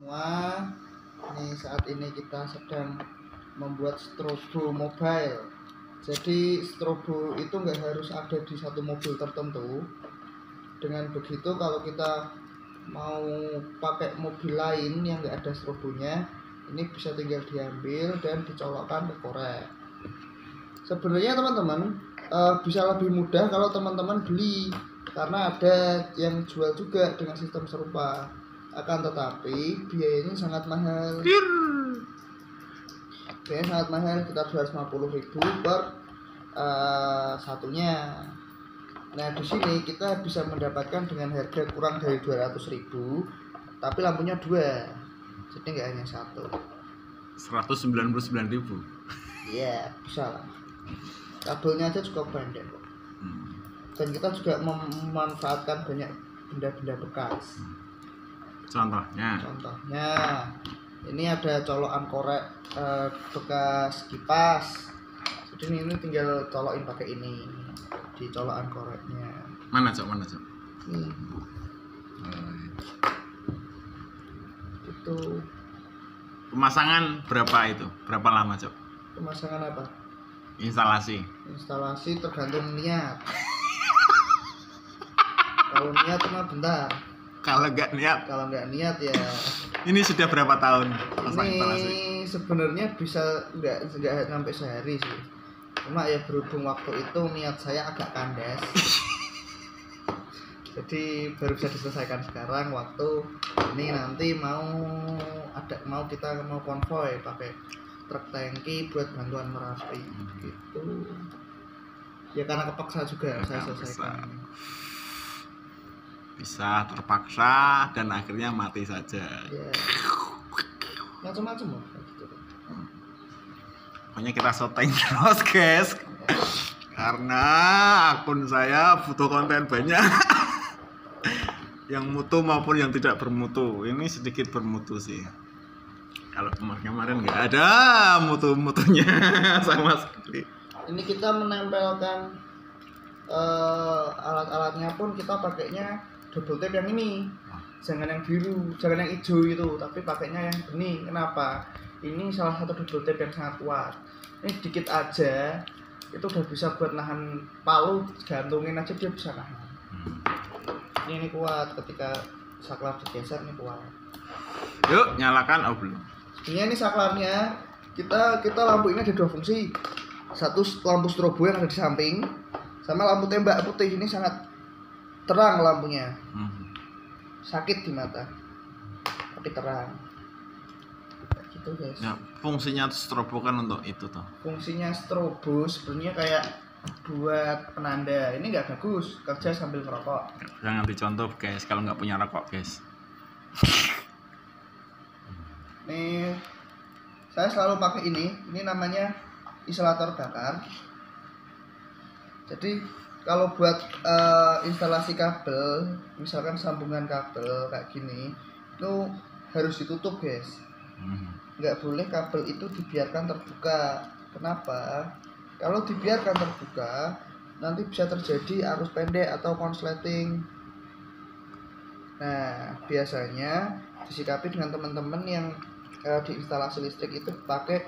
Semua, nih saat ini kita sedang membuat strobo mobile. Jadi strobo itu nggak harus ada di satu mobil tertentu. Dengan begitu kalau kita mau pakai mobil lain yang nggak ada strobonya, ini bisa tinggal diambil dan dicolokkan ke korek. Sebenarnya teman-teman bisa lebih mudah kalau teman-teman beli, karena ada yang jual juga dengan sistem serupa. Akan tetapi biayanya sangat mahal. Biayanya sangat mahal, sekitar 250.000 per satunya. Nah di sini kita bisa mendapatkan dengan harga kurang dari 200.000, tapi lampunya 2, jadi nggak hanya 1. 199.000. Iya, bisa lah. Kabelnya aja cukup pendek kok. Dan kita juga memanfaatkan banyak benda-benda bekas. Contohnya ini ada colokan korek bekas kipas. Jadi ini tinggal colokin pakai ini di colokan koreknya. Mana cok? Nih. Itu Pemasangan berapa itu? Berapa lama cok? pemasangan apa? Instalasi Tergantung niat. Kalau niat cuma bentar. Kalau nggak niat. Kalau nggak niat ya. Ini sudah berapa tahun pasang instalasi? Ini sebenarnya bisa nggak sampai sehari sih. Cuma ya berhubung waktu itu niat saya agak kandas. Jadi baru bisa diselesaikan sekarang waktu ini. Nanti mau kita konvoy pakai truk tangki buat bantuan Merapi gitu. Ya karena kepaksa juga saya selesaikan. Bisa terpaksa dan akhirnya mati saja. Ya. Macam-macam lah gitu. Pokoknya kita syuting terus guys, karena akun saya butuh konten banyak. Yang mutu maupun yang tidak bermutu. Ini sedikit bermutu sih. Kalau kemarin nggak ada mutu-mutunya sama sekali. Ini kita menempelkan alat-alatnya pun kita pakainya double tape yang ini. Jangan yang biru, jangan yang hijau itu, tapi pakainya yang bening. Kenapa? Ini salah satu double tape yang sangat kuat. Ini dikit aja itu udah bisa buat nahan palu, gantungin aja dia bisa nahan. Ini kuat, ketika saklar digeser ini kuat. Yuk nyalakan. Oh belum. Ini saklarnya, kita lampu ini ada 2 fungsi. Satu lampu strobo yang ada di samping, sama lampu tembak putih. Ini sangat terang lampunya. Sakit di mata, tapi terang. Gitu guys. Ya, fungsinya strobo kan untuk itu toh. Fungsinya strobo sebenarnya kayak buat penanda. Ini nggak bagus kerja sambil ngerokok. Jangan dicontoh guys kalau nggak punya rokok guys. Nih saya selalu pakai ini namanya isolator bakar. Jadi kalau buat instalasi kabel, misalkan sambungan kabel kayak gini, itu harus ditutup guys. Nggak boleh kabel itu dibiarkan terbuka. Kenapa? Kalau dibiarkan terbuka, nanti bisa terjadi arus pendek atau konsleting. Nah, biasanya disikapi dengan teman-teman yang di instalasi listrik itu pakai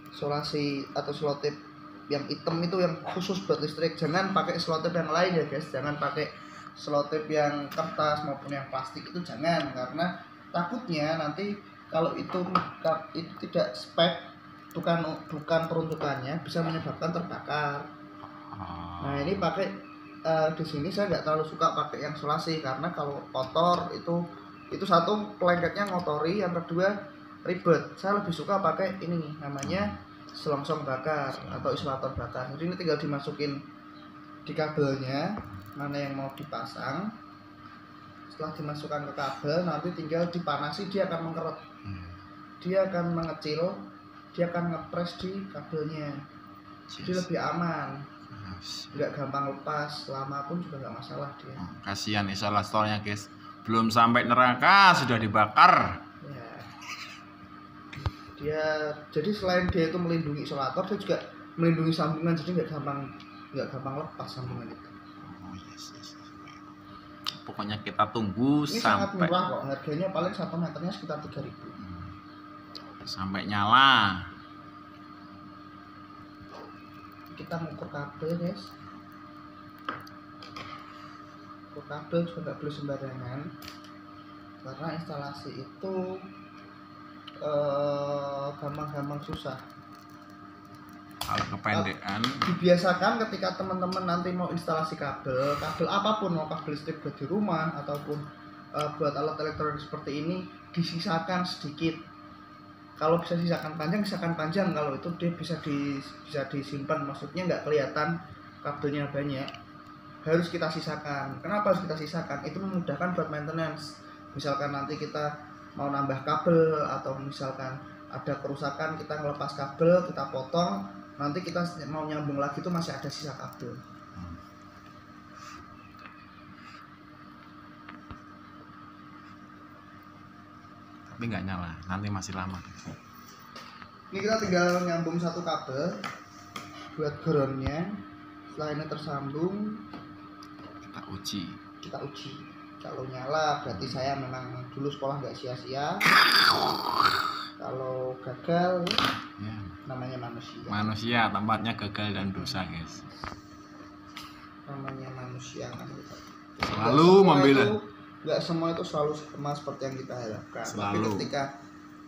isolasi atau selotip yang hitam itu yang khusus buat listrik. Jangan pakai selotip yang lain ya guys. Jangan pakai selotip yang kertas maupun yang plastik, itu jangan, karena takutnya nanti kalau itu tidak spek, bukan peruntukannya, bisa menyebabkan terbakar. Nah ini pakai di sini saya nggak terlalu suka pakai yang isolasi, karena kalau kotor itu satu lengketnya ngotori, yang kedua ribet. Saya lebih suka pakai ini namanya selongsong bakar atau isolator bakar. Jadi ini tinggal dimasukin di kabelnya mana yang mau dipasang. Setelah dimasukkan ke kabel, nanti tinggal dipanasi, dia akan mengkeret, dia akan mengecil, dia akan ngepres di kabelnya. Jadi lebih aman, nggak gampang lepas, lama pun juga nggak masalah dia. Kasihan isolatornya guys, belum sampai neraka sudah dibakar. Ya. Dia jadi selain dia itu melindungi isolator, dia juga melindungi sambungan, jadi nggak gampang lepas sambungan itu. Pokoknya kita tunggu Ini sangat sampai murah kok, harganya paling 1 meternya sekitar 3.000. sampai nyala. Kita ngukur kabel guys. Ngukur kabel juga nggak boleh sembarangan, karena instalasi itu gampang-gampang susah. Kalau kependekan Dibiasakan ketika teman-teman nanti mau instalasi kabel apapun, mau kabel listrik buat di rumah ataupun buat alat elektronik seperti ini, disisakan sedikit. Kalau bisa sisakan panjang, kalau itu dia bisa disimpan, maksudnya nggak kelihatan kabelnya banyak. Harus kita sisakan. Kenapa harus kita sisakan? Itu memudahkan buat maintenance. Misalkan nanti kita mau nambah kabel atau misalkan ada kerusakan, kita ngelepas kabel, kita potong, nanti kita mau nyambung lagi itu masih ada sisa kabel. tapi nggak nyala, nanti masih lama. Ini kita tinggal nyambung satu kabel buat groundnya. Setelah ini tersambung, kita uji. Kalau nyala berarti saya memang dulu sekolah nggak sia-sia. Kalau gagal Ya. namanya manusia. Manusia tempatnya gagal dan dosa, guys. Namanya manusia kan. Selalu membela. Nggak semua itu selalu sama seperti yang kita harapkan. Tapi Selalu. ketika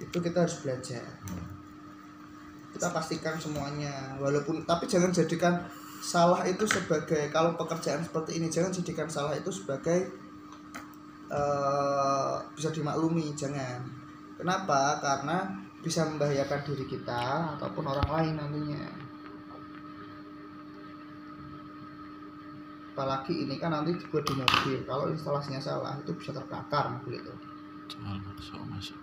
itu kita harus belajar. Kita pastikan semuanya, walaupun tapi jangan jadikan salah itu sebagai, kalau pekerjaan seperti ini jangan jadikan salah itu sebagai bisa dimaklumi, jangan. Kenapa? Karena bisa membahayakan diri kita ataupun orang lain nantinya. Apalagi ini kan nanti dibuat di mobil, kalau instalasinya salah itu bisa terbakar mobil itu. Masuk.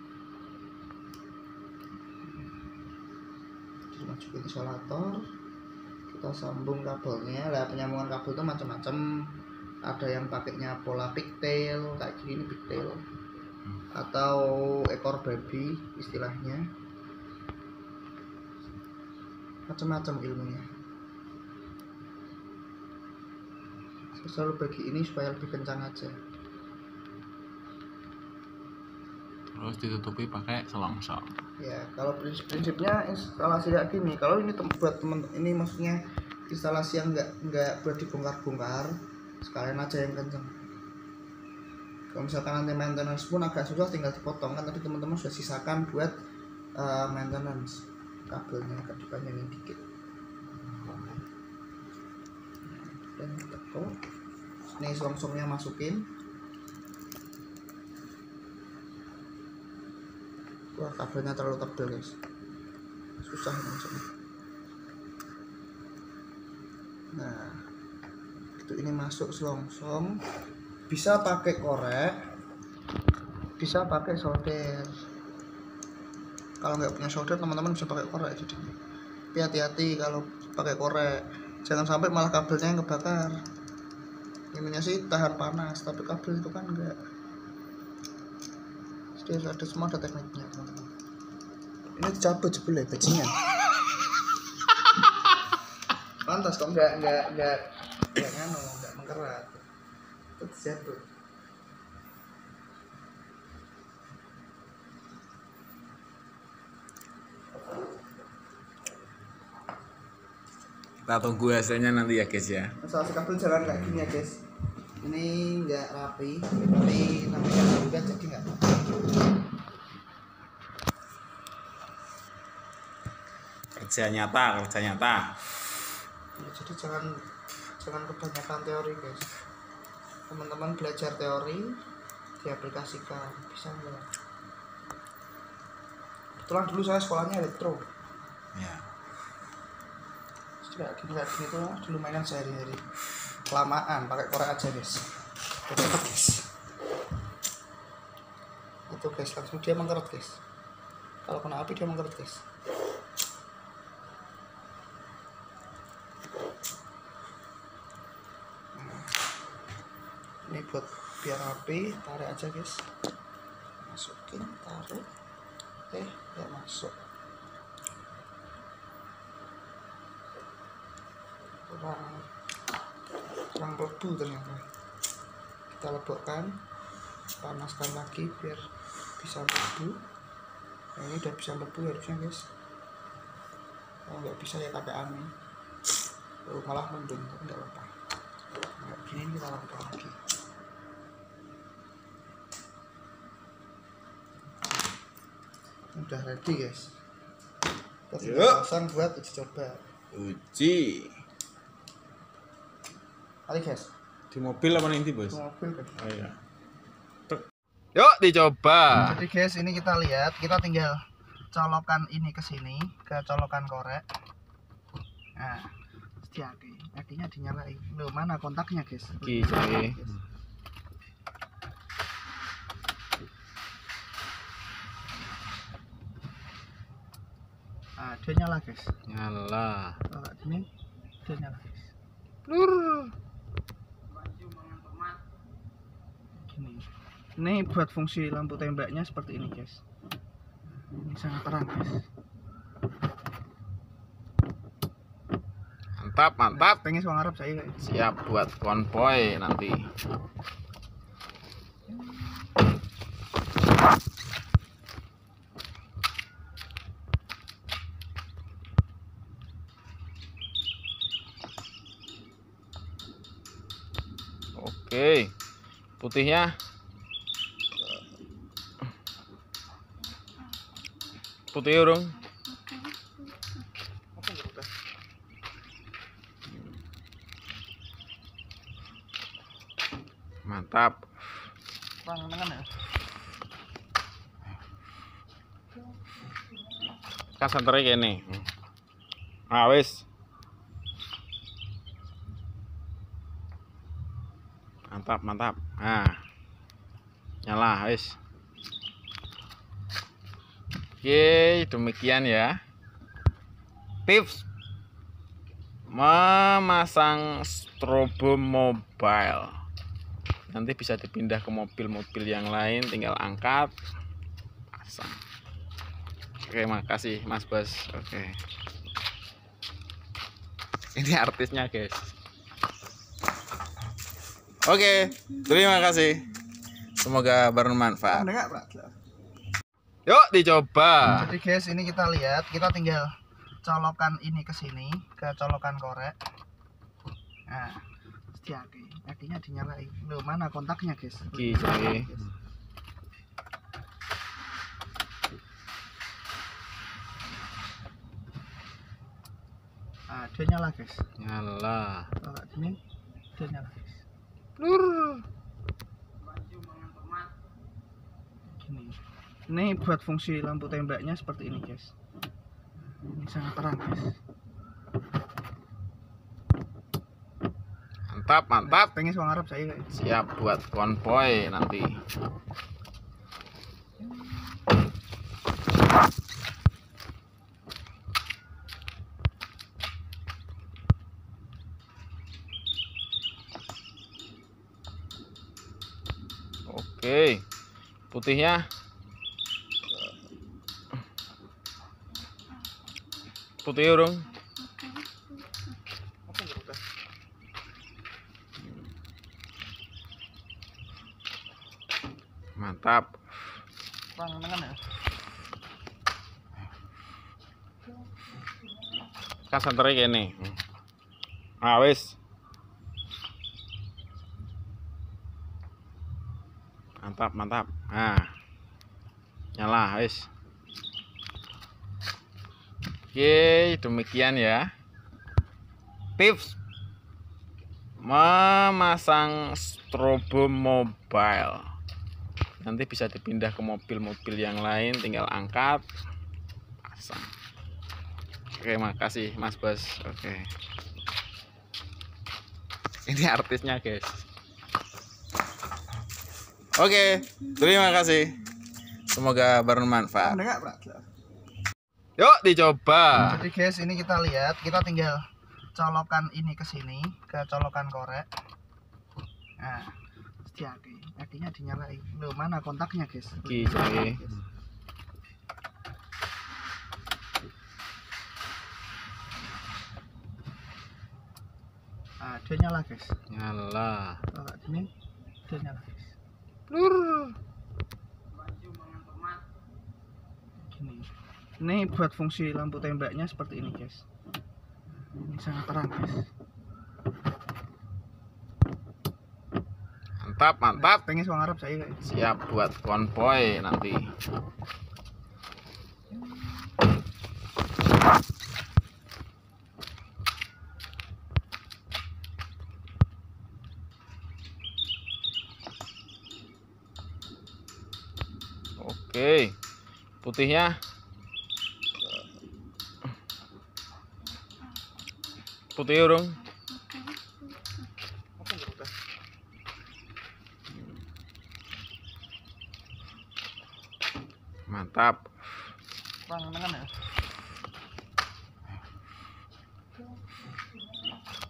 Masukin isolator, kita sambung kabelnya. Lah penyambungan kabel itu macam-macam, ada yang pakainya pola pigtail kayak gini, pigtail atau ekor babi istilahnya, macam-macam ilmunya. Saya selalu bagi ini supaya lebih kencang aja. Terus ditutupi pakai selongsong. Ya, kalau prinsipnya instalasi kayak gini, kalau ini buat temen ini maksudnya instalasi yang nggak buat dibongkar-bongkar, sekalian aja yang kenceng. Kalau misalkan nanti maintenance pun agak susah, tinggal dipotong kan, tapi teman-teman sudah sisakan buat maintenance. Kabelnya agak dipanjangin dikit. Dan tekuk. Ini selongsongnya masukin. Wah, kabelnya terlalu tebal guys, susah masuknya. Nah, itu ini masuk selongsong. Bisa pakai korek, bisa pakai solder. Kalau nggak punya solder, teman-teman bisa pakai korek. Jadi tapi hati-hati kalau pakai korek, jangan sampai malah kabelnya yang kebakar. Ininya sih tahan panas, tapi kabel itu kan enggak. Ada semua, ada tekniknya teman-teman. Ini cabut jebol ya bajingan. Pantas kok enggak mengkerat. Itu jatuh. Kita tunggu hasilnya nanti ya guys ya. Masalah kabel jalan kayak gini ya guys. Ini enggak rapi, tapi namanya juga jadi enggak rapi. Kerja nyata. Ya, jadi jangan kebanyakan teori guys. Teman-teman belajar teori, diaplikasikan, bisa enggak? Kebetulan dulu saya sekolahnya elektro. Ya. Kayak gini tuh dulu mainan sehari-hari. Kelamaan pakai korek aja guys. Itu guys, langsung dia mengkeret guys. Kalau kena api dia mengkeret guys. Ini buat biar api, tarik aja guys. Masukin, tarik. Ya masuk. Kurang lebu ternyata. kita lebokkan, panaskan lagi biar bisa melebu. Nah, ini udah bisa melebu harusnya guys. Kalau nggak bisa ya pakai angin. Oh, malah mendung, tapi nggak apa-apa. Nah, gini kita lakukan lagi. Udah ready guys. Kita pasang buat uji coba. Uji. Mari guys. Di mobil apa nanti bos? Mobil guys. Oh iya. Yuk dicoba. Jadi guys, ini kita lihat, kita tinggal colokan ini ke sini, ke colokan korek. Nah, akinya dinyalain. Loh, mana kontaknya guys? Oke. Nah, dia nyala guys. Nyala. Kalau ini dia nyala guys. Lur. Gini. Ini buat fungsi lampu tembaknya seperti ini guys. Ini sangat terang guys. Mantap. Pengen suang Arab saya guys. Siap buat konvoy nanti. Oke. Putihnya putih dong. Mantap. Ya. Kasantere kene. Ah wis. Mantap. Nah. Nyala wis. Oke, demikian ya. Tips memasang strobo mobile. Nanti bisa dipindah ke mobil-mobil yang lain, tinggal angkat, pasang. Oke, makasih Mas Bos. Oke. Ini artisnya, guys. Oke, terima kasih. Semoga bermanfaat. Yuk dicoba. Jadi guys, ini kita lihat, kita tinggal colokan ini ke sini, ke colokan korek. Nah, akinya dinyalain. Loh, mana kontaknya guys? Oke. Nah, dia nyala guys. Nyala. Kalau ini dia nyala guys. Lur. Gini. Ini buat fungsi lampu tembaknya seperti ini guys. Ini sangat terang guys. Mantap. Pengen suang Arab saya guys. Siap buat konvoy nanti. Oke. Putihnya putih dong. Mantap. Ya. Kasantere kene. Ah wis. Mantap. Nah. Nyala wis. Oke, demikian ya. Tips memasang strobo mobile. Nanti bisa dipindah ke mobil-mobil yang lain, tinggal angkat, pasang. Oke, makasih Mas Bos. Oke. Ini artisnya, guys. Oke, terima kasih. Semoga bermanfaat. Yuk dicoba. Jadi guys, ini kita lihat, kita tinggal colokan ini ke sini, ke colokan korek. Nah, akinya dinyalain. Loh, mana kontaknya guys? Oke. Nah, dia nyala guys. Nyala. Kalau ini Udah nyala guys. Lur. Gini. Ini buat fungsi lampu tembaknya seperti ini guys. Ini sangat terang guys. Mantap, mantap. Pengen suang Arab saya guys. Siap buat konvoy nanti. Oke, putihnya putih urung. Mantap. Bang, ya.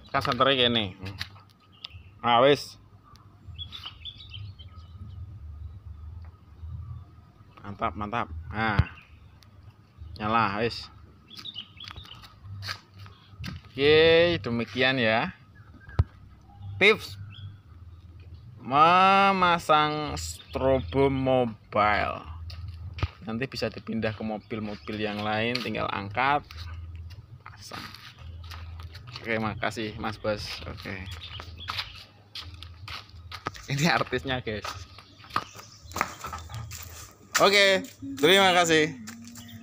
Kan santere kene. Ah wis. Mantap, mantap. Nah. Nyala wis. Oke, demikian ya. Tips memasang strobo mobile. Nanti bisa dipindah ke mobil-mobil yang lain, tinggal angkat, pasang. Oke, makasih Mas Bos. Oke. Ini artisnya, guys. Oke, terima kasih.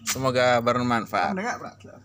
Semoga bermanfaat. Enggak, Pak.